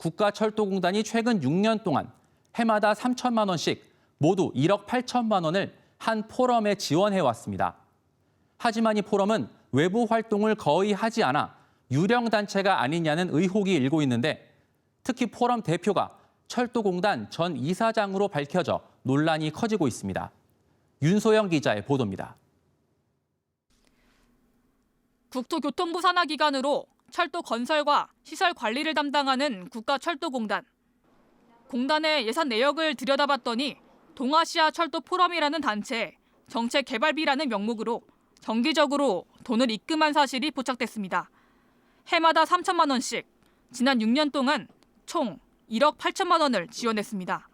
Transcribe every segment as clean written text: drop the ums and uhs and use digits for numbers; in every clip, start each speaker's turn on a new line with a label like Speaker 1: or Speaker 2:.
Speaker 1: 국가철도공단이 최근 6년 동안 해마다 3천만 원씩 모두 1억 8천만 원을 한 포럼에 지원해왔습니다. 하지만 이 포럼은 외부 활동을 거의 하지 않아 유령 단체가 아니냐는 의혹이 일고 있는데 특히 포럼 대표가 철도공단 전 이사장으로 밝혀져 논란이 커지고 있습니다. 윤소영 기자의 보도입니다.
Speaker 2: 국토교통부 산하 기관으로 철도 건설과 시설 관리를 담당하는 국가철도공단. 공단의 예산 내역을 들여다봤더니 동아시아 철도 포럼이라는 단체에 정책 개발비라는 명목으로 정기적으로 돈을 입금한 사실이 포착됐습니다. 해마다 3천만 원씩 지난 6년 동안 총 1억 8천만 원을 지원했습니다.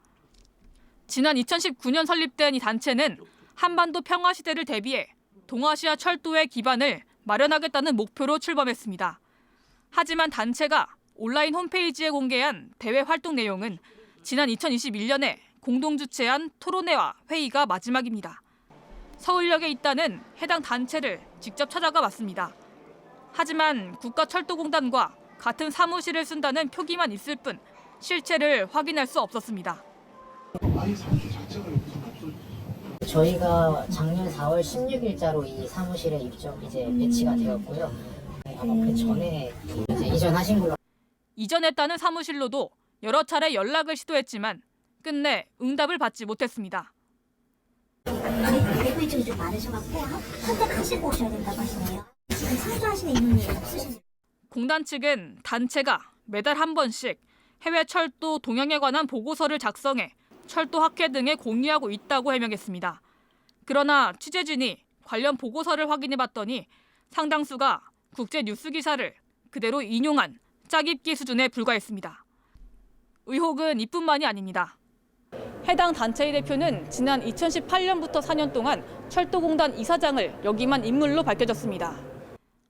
Speaker 2: 지난 2019년 설립된 이 단체는 한반도 평화 시대를 대비해 동아시아 철도의 기반을 마련하겠다는 목표로 출범했습니다. 하지만 단체가 온라인 홈페이지에 공개한 대외 활동 내용은 지난 2021년에 공동 주최한 토론회와 회의가 마지막입니다. 서울역에 있다는 해당 단체를 직접 찾아가 봤습니다. 하지만 국가철도공단과 같은 사무실을 쓴다는 표기만 있을 뿐 실체를 확인할 수 없었습니다.
Speaker 3: 저희가 작년 4월 16일자로 이 사무실에 이제 배치가 되었고요. 아마 그 전에 이제 이전하신 걸로.
Speaker 2: 이전했다는 사무실로도 여러 차례 연락을 시도했지만 끝내 응답을 받지 못했습니다.
Speaker 4: 외부 이쪽이 좀 많으셔갖고 선택하시고 오셔야 된다고 하시네요. 지금 상주하시는 인원이 없으신가요?
Speaker 2: 공단 측은 단체가 매달 한 번씩 해외 철도 동향에 관한 보고서를 작성해 철도학회 등에 공유하고 있다고 해명했습니다. 그러나 취재진이 관련 보고서를 확인해봤더니 상당수가 국제 뉴스 기사를 그대로 인용한 짜깁기 수준에 불과했습니다. 의혹은 이뿐만이 아닙니다. 해당 단체의 대표는 지난 2018년부터 4년 동안 철도공단 이사장을 역임한 인물로 밝혀졌습니다.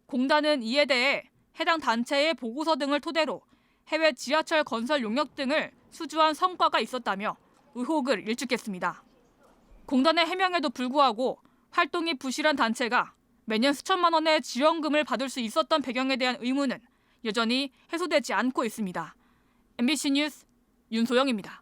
Speaker 2: 공단은 이에 대해 해당 단체의 보고서 등을 토대로 해외 지하철 건설 용역 등을 수주한 성과가 있었다며 의혹을 일축했습니다. 공단의 해명에도 불구하고 활동이 부실한 단체가 매년 수천만 원의 지원금을 받을 수 있었던 배경에 대한 의문은 여전히 해소되지 않고 있습니다. MBC 뉴스 윤소영입니다.